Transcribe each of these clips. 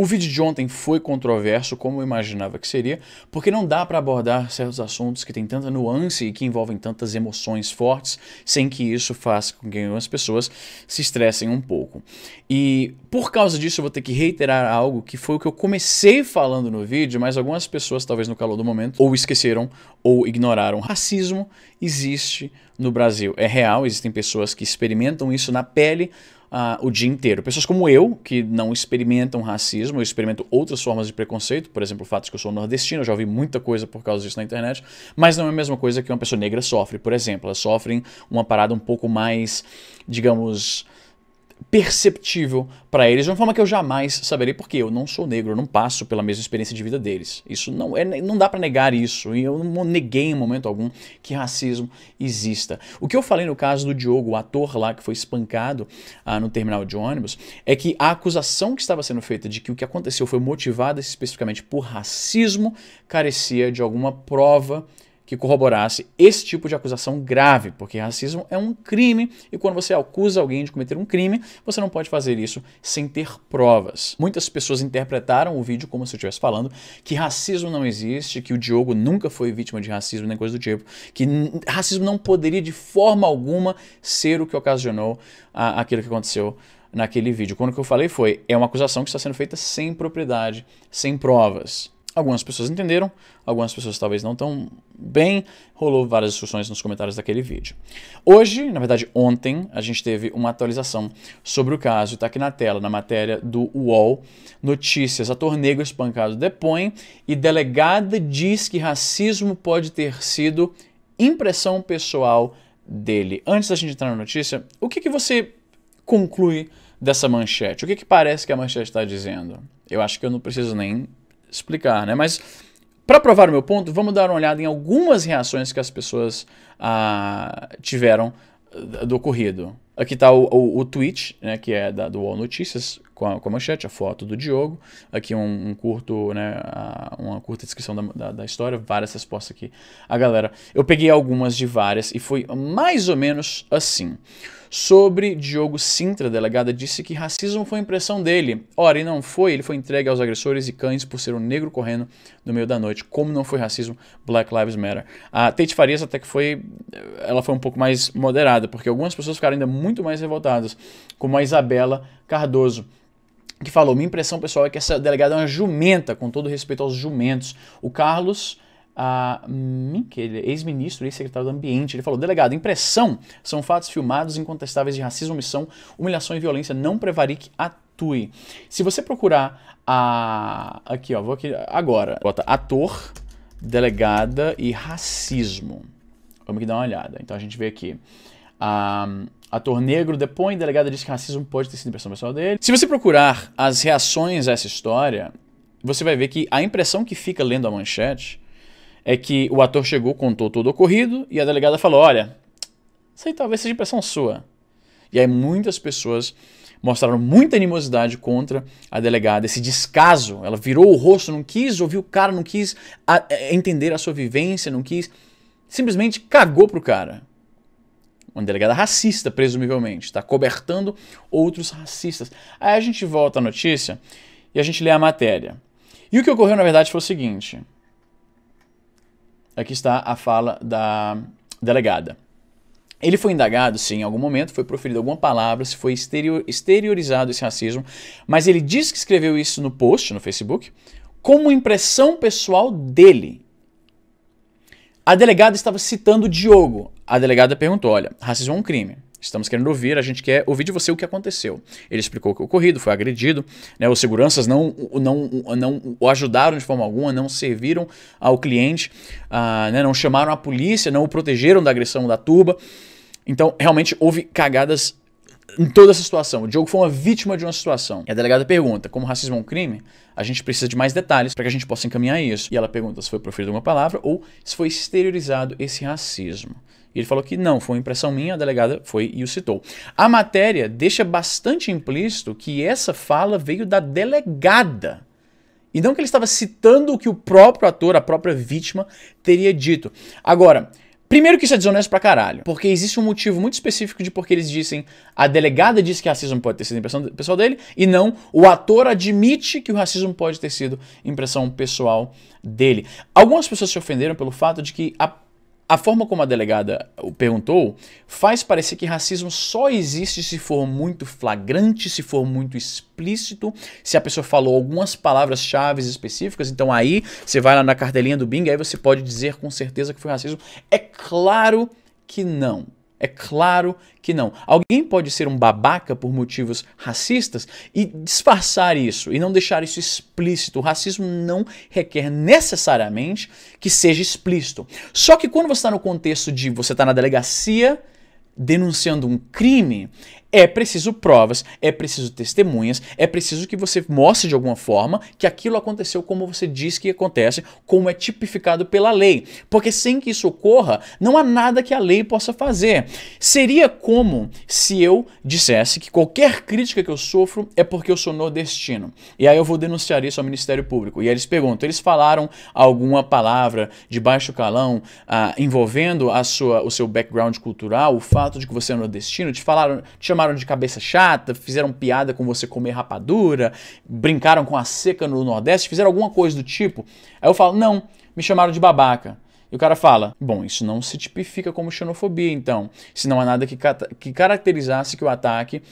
O vídeo de ontem foi controverso, como eu imaginava que seria, porque não dá para abordar certos assuntos que têm tanta nuance e que envolvem tantas emoções fortes, sem que isso faça com que as pessoas se estressem um pouco. E por causa disso eu vou ter que reiterar algo que foi o que eu comecei falando no vídeo, mas algumas pessoas, talvez no calor do momento, ou esqueceram ou ignoraram. Racismo existe no Brasil, é real, existem pessoas que experimentam isso na pele o dia inteiro. Pessoas como eu, que não experimentam racismo, eu experimento outras formas de preconceito, por exemplo, o fato de que eu sou nordestino, eu já ouvi muita coisa por causa disso na internet, mas não é a mesma coisa que uma pessoa negra sofre, por exemplo. Elas sofrem uma parada um pouco mais, digamos, perceptível para eles, de uma forma que eu jamais saberei, porque eu não sou negro, eu não passo pela mesma experiência de vida deles. Isso não dá para negar isso, e eu não neguei em momento algum que racismo exista. O que eu falei no caso do Diogo, o ator lá que foi espancado no terminal de ônibus, é que a acusação que estava sendo feita de que o que aconteceu foi motivado especificamente por racismo carecia de alguma prova que corroborasse esse tipo de acusação grave, porque racismo é um crime e quando você acusa alguém de cometer um crime, você não pode fazer isso sem ter provas. Muitas pessoas interpretaram o vídeo como se eu estivesse falando que racismo não existe, que o Diogo nunca foi vítima de racismo, nem coisa do tipo, que racismo não poderia de forma alguma ser o que ocasionou aquilo que aconteceu naquele vídeo. Quando o que eu falei foi, é uma acusação que está sendo feita sem propriedade, sem provas. Algumas pessoas entenderam, algumas pessoas talvez não tão bem, rolou várias discussões nos comentários daquele vídeo. Hoje, na verdade ontem, a gente teve uma atualização sobre o caso, está aqui na tela, na matéria do UOL, notícias, ator negro espancado depõe e delegada diz que racismo pode ter sido impressão pessoal dele. Antes da gente entrar na notícia, o que você conclui dessa manchete? O que parece que a manchete está dizendo? Eu acho que eu não preciso nem explicar, né? Mas para provar o meu ponto, vamos dar uma olhada em algumas reações que as pessoas tiveram do ocorrido. Aqui está o tweet, né, que é do UOL Notícias, com a manchete, a foto do Diogo. Aqui um curto, né, uma curta descrição da história, várias respostas aqui. A galera, eu peguei algumas de várias e foi mais ou menos assim. Sobre Diogo Sintra, a delegada disse que racismo foi impressão dele. Ora, e não foi, ele foi entregue aos agressores e cães por ser um negro correndo no meio da noite. Como não foi racismo, Black Lives Matter. A Tate Farias até que ela foi um pouco mais moderada, porque algumas pessoas ficaram ainda muito mais revoltadas, como a Isabela Cardoso, que falou, minha impressão pessoal é que essa delegada é uma jumenta, com todo respeito aos jumentos. O Carlos... ele é ex-ministro e ex-secretário do Ambiente, ele falou, delegado, impressão são fatos filmados incontestáveis de racismo, omissão, humilhação e violência, não prevarique, atue. Se você procurar aqui, ó, vou aqui agora, bota ator, delegada e racismo. Vamos aqui dar uma olhada. Então a gente vê aqui, ator negro depõe, delegada diz que racismo pode ter sido impressão pessoal dele. Se você procurar as reações a essa história, você vai ver que a impressão que fica lendo a manchete é que o ator chegou, contou todo o ocorrido e a delegada falou, olha, isso aí talvez seja impressão sua. E aí muitas pessoas mostraram muita animosidade contra a delegada, esse descaso. Ela virou o rosto, não quis ouvir o cara, não quis entender a sua vivência, não quis... Simplesmente cagou pro cara. Uma delegada racista, presumivelmente, está cobertando outros racistas. Aí a gente volta à notícia e a gente lê a matéria. E o que ocorreu, na verdade, foi o seguinte... Aqui está a fala da delegada. Ele foi indagado, sim, em algum momento, foi proferida alguma palavra, se foi exteriorizado esse racismo, mas ele disse que escreveu isso no post, no Facebook, como impressão pessoal dele. A delegada estava citando o Diogo. A delegada perguntou, olha, racismo é um crime. Estamos querendo ouvir, a gente quer ouvir de você o que aconteceu. Ele explicou o que ocorrido, foi agredido, né, os seguranças não o ajudaram de forma alguma, não serviram ao cliente, né, não chamaram a polícia, não o protegeram da agressão da turba. Então, realmente, houve cagadas em toda essa situação. O Diogo foi uma vítima de uma situação. E a delegada pergunta, como racismo é um crime, a gente precisa de mais detalhes para que a gente possa encaminhar isso. E ela pergunta se foi proferida uma palavra ou se foi exteriorizado esse racismo. E ele falou que não, foi uma impressão minha, a delegada foi e o citou. A matéria deixa bastante implícito que essa fala veio da delegada. E não que ele estava citando o que o próprio ator, a própria vítima, teria dito. Agora, Primeiro que isso é desonesto pra caralho, porque existe um motivo muito específico de porque eles dizem, a delegada disse que racismo pode ter sido impressão pessoal dele, e não o ator admite que o racismo pode ter sido impressão pessoal dele. Algumas pessoas se ofenderam pelo fato de que a forma como a delegada perguntou faz parecer que racismo só existe se for muito flagrante, se for muito explícito, se a pessoa falou algumas palavras-chave específicas, então aí você vai lá na cartelinha do Bing, aí você pode dizer com certeza que foi racismo. É claro que não. É claro que não. Alguém pode ser um babaca por motivos racistas e disfarçar isso e não deixar isso explícito. O racismo não requer necessariamente que seja explícito. Só que quando você está no contexto de você está na delegacia denunciando um crime, é preciso provas, é preciso testemunhas, é preciso que você mostre de alguma forma que aquilo aconteceu como você diz que acontece, como é tipificado pela lei. Porque sem que isso ocorra, não há nada que a lei possa fazer. Seria como se eu dissesse que qualquer crítica que eu sofro é porque eu sou nordestino. E aí eu vou denunciar isso ao Ministério Público. E aí eles perguntam, eles falaram alguma palavra de baixo calão envolvendo o seu background cultural, o fato de que você é nordestino, te chamaram de cabeça chata, fizeram piada com você comer rapadura, brincaram com a seca no Nordeste, fizeram alguma coisa do tipo. Aí eu falo, não, me chamaram de babaca. E o cara fala, bom, isso não se tipifica como xenofobia, então. Se não há nada que caracterizasse que o ataque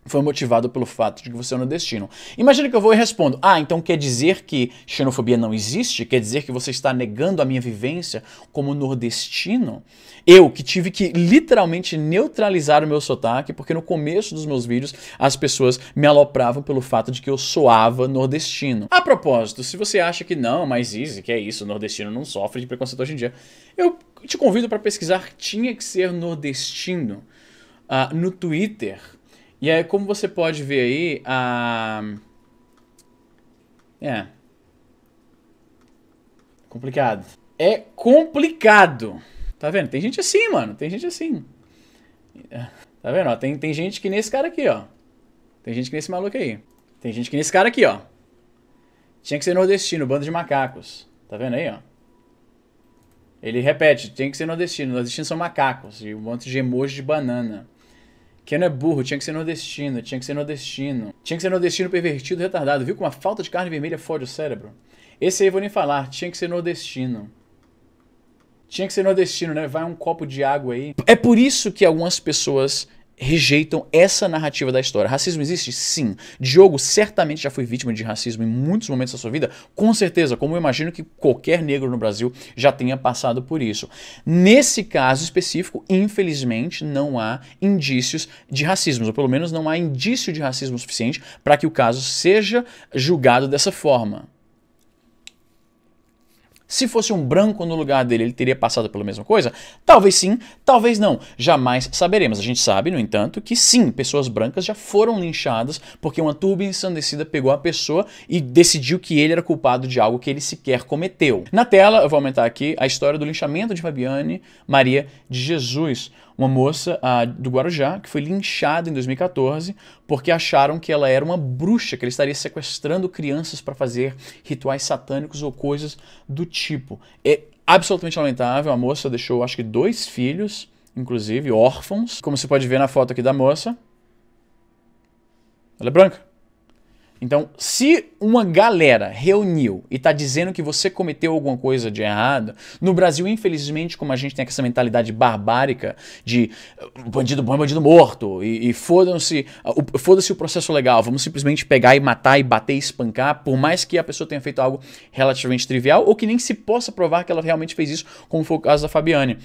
foi motivado pelo fato de que você é nordestino. Imagina que eu vou e respondo, então quer dizer que xenofobia não existe? Quer dizer que você está negando a minha vivência como nordestino? Eu, que tive que literalmente neutralizar o meu sotaque, porque no começo dos meus vídeos as pessoas me alopravam pelo fato de que eu soava nordestino. A propósito, se você acha que não, mas easy, que é isso, o nordestino não sofre de preconceito hoje em dia, eu te convido para pesquisar Tinha que Ser Nordestino no Twitter. E aí, como você pode ver aí, complicado. É complicado. Tá vendo? Tem gente assim, mano. Tem gente assim. Tá vendo? Ó, tem gente que nesse cara aqui, ó. Tem gente que nesse maluco aí. Tem gente que nesse cara aqui, ó. Tinha que ser nordestino, bando de macacos. Tá vendo aí, ó? Ele repete, tem que ser nordestino. Nordestinos são macacos. E um monte de emoji de banana. Quem não é burro, tinha que ser nordestino, tinha que ser nordestino. Tinha que ser nordestino pervertido, retardado. Viu como a falta de carne vermelha fode o cérebro? Esse aí eu vou nem falar, tinha que ser nordestino. Tinha que ser nordestino, né? Vai um copo de água aí. É por isso que algumas pessoas rejeitam essa narrativa da história. Racismo existe? Sim. Diogo certamente já foi vítima de racismo em muitos momentos da sua vida, com certeza, como eu imagino que qualquer negro no Brasil já tenha passado por isso. Nesse caso específico, infelizmente, não há indícios de racismo, ou pelo menos não há indício de racismo suficiente para que o caso seja julgado dessa forma. Se fosse um branco no lugar dele, ele teria passado pela mesma coisa? Talvez sim, talvez não. Jamais saberemos. A gente sabe, no entanto, que sim, pessoas brancas já foram linchadas porque uma turba ensandecida pegou a pessoa e decidiu que ele era culpado de algo que ele sequer cometeu. Na tela, eu vou aumentar aqui a história do linchamento de Fabiane Maria de Jesus, uma moça do Guarujá que foi linchada em 2014 porque acharam que ela era uma bruxa, que ela estaria sequestrando crianças para fazer rituais satânicos ou coisas do tipo. É absolutamente lamentável. A moça deixou, acho que 2 filhos, inclusive, órfãos. Como você pode ver na foto aqui da moça, ela é branca. Então, se uma galera reuniu e está dizendo que você cometeu alguma coisa de errado, no Brasil, infelizmente, como a gente tem essa mentalidade barbárica de bandido bom é bandido morto, e foda-se o processo legal, vamos simplesmente pegar e matar, e bater e espancar, por mais que a pessoa tenha feito algo relativamente trivial, ou que nem se possa provar que ela realmente fez isso, como foi o caso da Fabiane.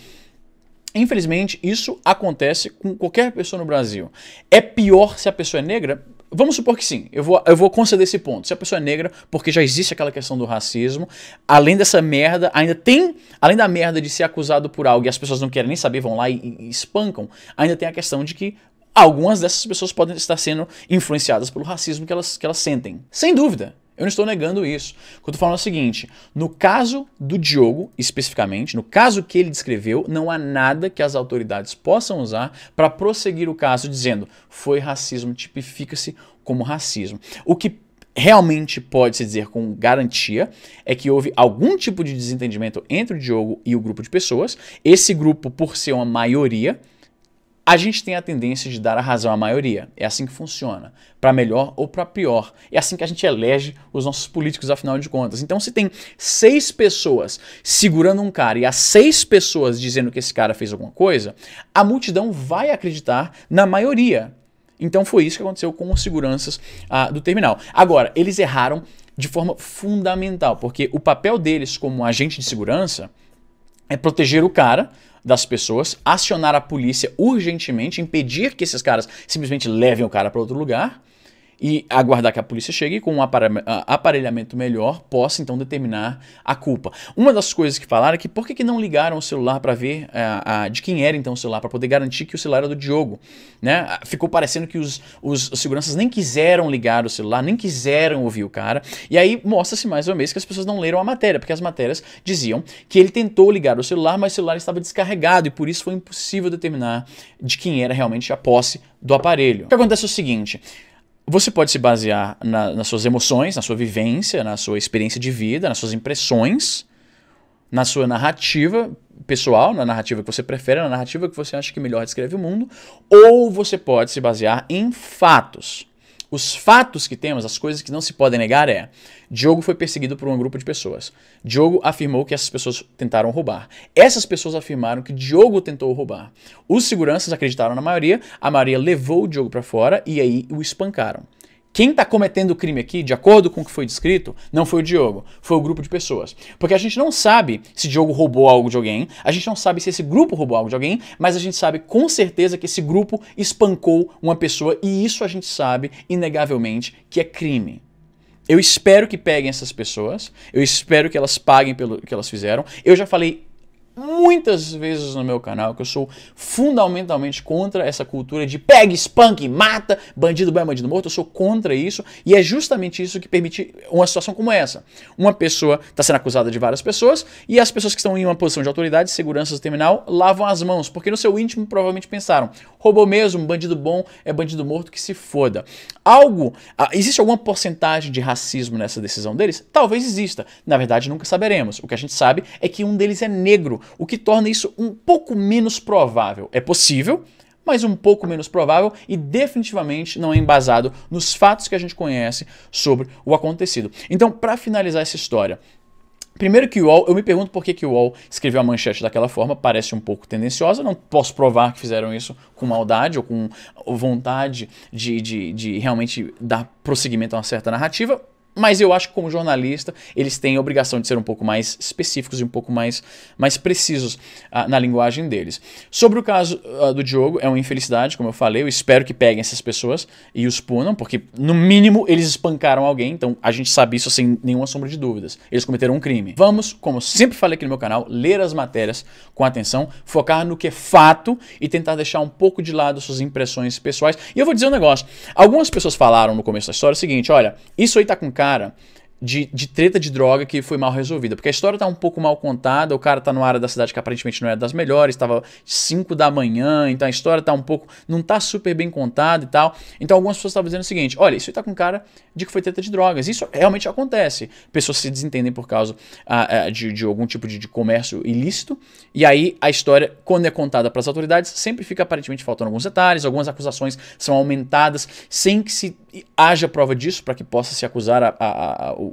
Infelizmente, isso acontece com qualquer pessoa no Brasil. É pior se a pessoa é negra? Vamos supor que sim, eu vou conceder esse ponto. Se a pessoa é negra, porque já existe aquela questão do racismo, além dessa merda, além da merda de ser acusado por algo e as pessoas não querem nem saber, vão lá e espancam, ainda tem a questão de que algumas dessas pessoas podem estar sendo influenciadas pelo racismo que elas sentem. Sem dúvida. Eu não estou negando isso. O que eu estou falando é o seguinte, no caso do Diogo, especificamente, no caso que ele descreveu, não há nada que as autoridades possam usar para prosseguir o caso dizendo foi racismo, tipifica-se como racismo. O que realmente pode-se dizer com garantia é que houve algum tipo de desentendimento entre o Diogo e o grupo de pessoas. Esse grupo, por ser uma maioria, a gente tem a tendência de dar a razão à maioria. É assim que funciona, para melhor ou para pior. É assim que a gente elege os nossos políticos, afinal de contas. Então, se tem 6 pessoas segurando um cara e há 6 pessoas dizendo que esse cara fez alguma coisa, a multidão vai acreditar na maioria. Então foi isso que aconteceu com os seguranças do terminal. Agora, eles erraram de forma fundamental, porque o papel deles como agente de segurança é proteger o cara das pessoas, acionar a polícia urgentemente, impedir que esses caras simplesmente levem o cara para outro lugar e aguardar que a polícia chegue e com um aparelhamento melhor possa então determinar a culpa. Uma das coisas que falaram é que por que não ligaram o celular para ver de quem era então o celular, para poder garantir que o celular era do Diogo, né? Ficou parecendo que os seguranças nem quiseram ligar o celular, nem quiseram ouvir o cara, e aí mostra-se mais uma vez que as pessoas não leram a matéria, porque as matérias diziam que ele tentou ligar o celular, mas o celular estava descarregado e por isso foi impossível determinar de quem era realmente a posse do aparelho. O que acontece é o seguinte: você pode se basear nas suas emoções, na sua vivência, na sua experiência de vida, nas suas impressões, na sua narrativa pessoal, na narrativa que você prefere, na narrativa que você acha que melhor descreve o mundo, ou você pode se basear em fatos. Os fatos que temos, as coisas que não se podem negar é: Diogo foi perseguido por um grupo de pessoas. Diogo afirmou que essas pessoas tentaram roubar. Essas pessoas afirmaram que Diogo tentou roubar. Os seguranças acreditaram na maioria, a maioria levou o Diogo para fora e aí o espancaram. Quem está cometendo o crime aqui, de acordo com o que foi descrito, não foi o Diogo, foi o grupo de pessoas. Porque a gente não sabe se Diogo roubou algo de alguém, a gente não sabe se esse grupo roubou algo de alguém, mas a gente sabe com certeza que esse grupo espancou uma pessoa e isso a gente sabe, inegavelmente, que é crime. Eu espero que peguem essas pessoas, eu espero que elas paguem pelo que elas fizeram. Eu já falei muitas vezes no meu canal que eu sou fundamentalmente contra essa cultura de pega, espanque, mata, bandido bom é bandido morto. Eu sou contra isso e é justamente isso que permite uma situação como essa. Uma pessoa está sendo acusada de várias pessoas e as pessoas que estão em uma posição de autoridade, seguranças do terminal, lavam as mãos, porque no seu íntimo provavelmente pensaram: roubou mesmo, bandido bom é bandido morto, que se foda. Existe alguma porcentagem de racismo nessa decisão deles? Talvez exista. Na verdade, nunca saberemos. O que a gente sabe é que um deles é negro, o que torna isso um pouco menos provável. É possível, mas um pouco menos provável e definitivamente não é embasado nos fatos que a gente conhece sobre o acontecido. Então, para finalizar essa história, primeiro que o UOL, eu me pergunto por que o UOL escreveu a manchete daquela forma, parece um pouco tendenciosa, não posso provar que fizeram isso com maldade ou com vontade de realmente dar prosseguimento a uma certa narrativa, mas eu acho que como jornalista eles têm a obrigação de ser um pouco mais específicos e um pouco mais precisos na linguagem deles. Sobre o caso do Diogo, é uma infelicidade, como eu falei, eu espero que peguem essas pessoas e os punam, porque no mínimo eles espancaram alguém, então a gente sabe isso sem nenhuma sombra de dúvidas. Eles cometeram um crime. Vamos, como eu sempre falei aqui no meu canal, ler as matérias com atenção, focar no que é fato e tentar deixar um pouco de lado suas impressões pessoais. E eu vou dizer um negócio, algumas pessoas falaram no começo da história o seguinte: olha, isso aí tá com cara de treta de droga que foi mal resolvida, porque a história tá um pouco mal contada, o cara tá numa área da cidade que aparentemente não é das melhores, estava 5 da manhã, então a história tá um pouco, não tá super bem contada e tal, então algumas pessoas estavam dizendo o seguinte: olha, isso aí tá com cara de que foi treta de drogas, isso realmente acontece, pessoas se desentendem por causa de algum tipo de comércio ilícito, e aí a história, quando é contada para as autoridades, sempre fica aparentemente faltando alguns detalhes, algumas acusações são aumentadas sem que se haja prova disso para que possa se acusar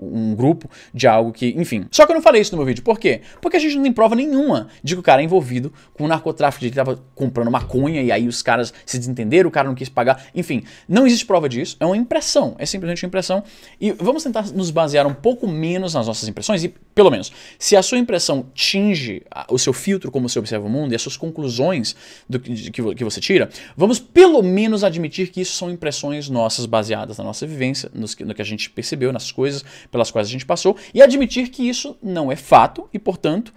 um grupo de algo que, enfim. Só que eu não falei isso no meu vídeo. Por quê? Porque a gente não tem prova nenhuma de que o cara é envolvido com narcotráfico, de que ele estava comprando maconha e aí os caras se desentenderam, o cara não quis pagar. Enfim, não existe prova disso. É uma impressão. É simplesmente uma impressão. E vamos tentar nos basear um pouco menos nas nossas impressões e, pelo menos, se a sua impressão tinge o seu filtro como você observa o mundo e as suas conclusões que você tira, vamos pelo menos admitir que isso são impressões nossas baseadas na nossa vivência, no que a gente percebeu, nas coisas pelas quais a gente passou, e admitir que isso não é fato e, portanto,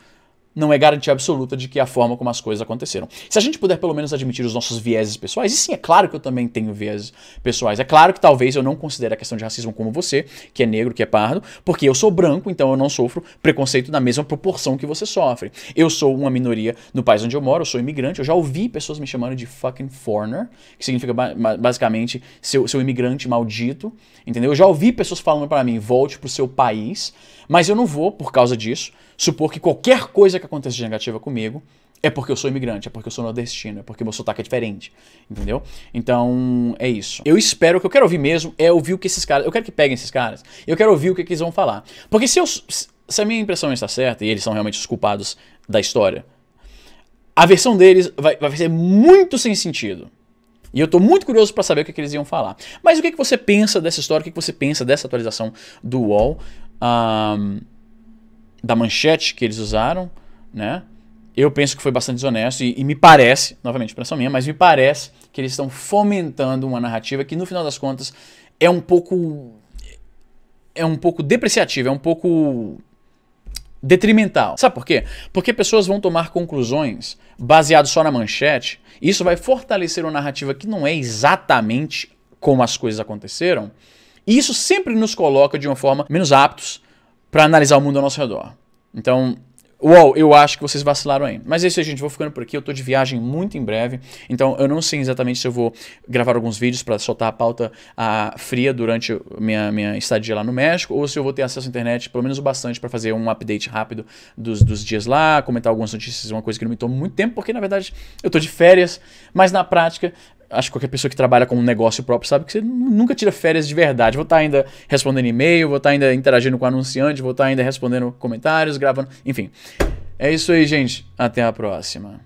não é garantia absoluta de que é a forma como as coisas aconteceram. Se a gente puder pelo menos admitir os nossos vieses pessoais, e sim, é claro que eu também tenho vieses pessoais, é claro que talvez eu não considere a questão de racismo como você, que é negro, que é pardo, porque eu sou branco, então eu não sofro preconceito na mesma proporção que você sofre. Eu sou uma minoria no país onde eu moro, eu sou imigrante, eu já ouvi pessoas me chamando de fucking foreigner, que significa basicamente seu imigrante maldito, entendeu? Eu já ouvi pessoas falando para mim, volte pro seu país, mas eu não vou, por causa disso, supor que qualquer coisa que aconteça de negativa comigo é porque eu sou imigrante, é porque eu sou nordestino, é porque meu sotaque é diferente, entendeu? Então, é isso. Eu espero, o que eu quero ouvir mesmo é ouvir o que esses caras... Eu quero que peguem esses caras, eu quero ouvir o que eles vão falar. Porque se a minha impressão está certa, e eles são realmente os culpados da história, a versão deles vai ser muito sem sentido. E eu tô muito curioso para saber o que eles iam falar. Mas o que você pensa dessa história, o que você pensa dessa atualização do UOL, da manchete que eles usaram, né? Eu penso que foi bastante desonesto e me parece, novamente, impressão minha, mas me parece que eles estão fomentando uma narrativa que, no final das contas, é um pouco depreciativa, é um pouco detrimental. Sabe por quê? Porque pessoas vão tomar conclusões baseadas só na manchete, e isso vai fortalecer uma narrativa que não é exatamente como as coisas aconteceram, e isso sempre nos coloca de uma forma menos aptos para analisar o mundo ao nosso redor. Então, uau, eu acho que vocês vacilaram aí. Mas é isso aí, gente. Vou ficando por aqui. Eu tô de viagem muito em breve. Então, eu não sei exatamente se eu vou gravar alguns vídeos para soltar a pauta fria durante minha estadia lá no México, ou se eu vou ter acesso à internet, pelo menos o bastante, para fazer um update rápido dos dias lá, comentar algumas notícias, uma coisa que não me toma muito tempo, porque, na verdade, eu tô de férias. Mas, na prática, acho que qualquer pessoa que trabalha com um negócio próprio sabe que você nunca tira férias de verdade. Vou estar ainda respondendo e-mail, vou estar ainda interagindo com o anunciante, vou estar ainda respondendo comentários, gravando, enfim. É isso aí, gente. Até a próxima.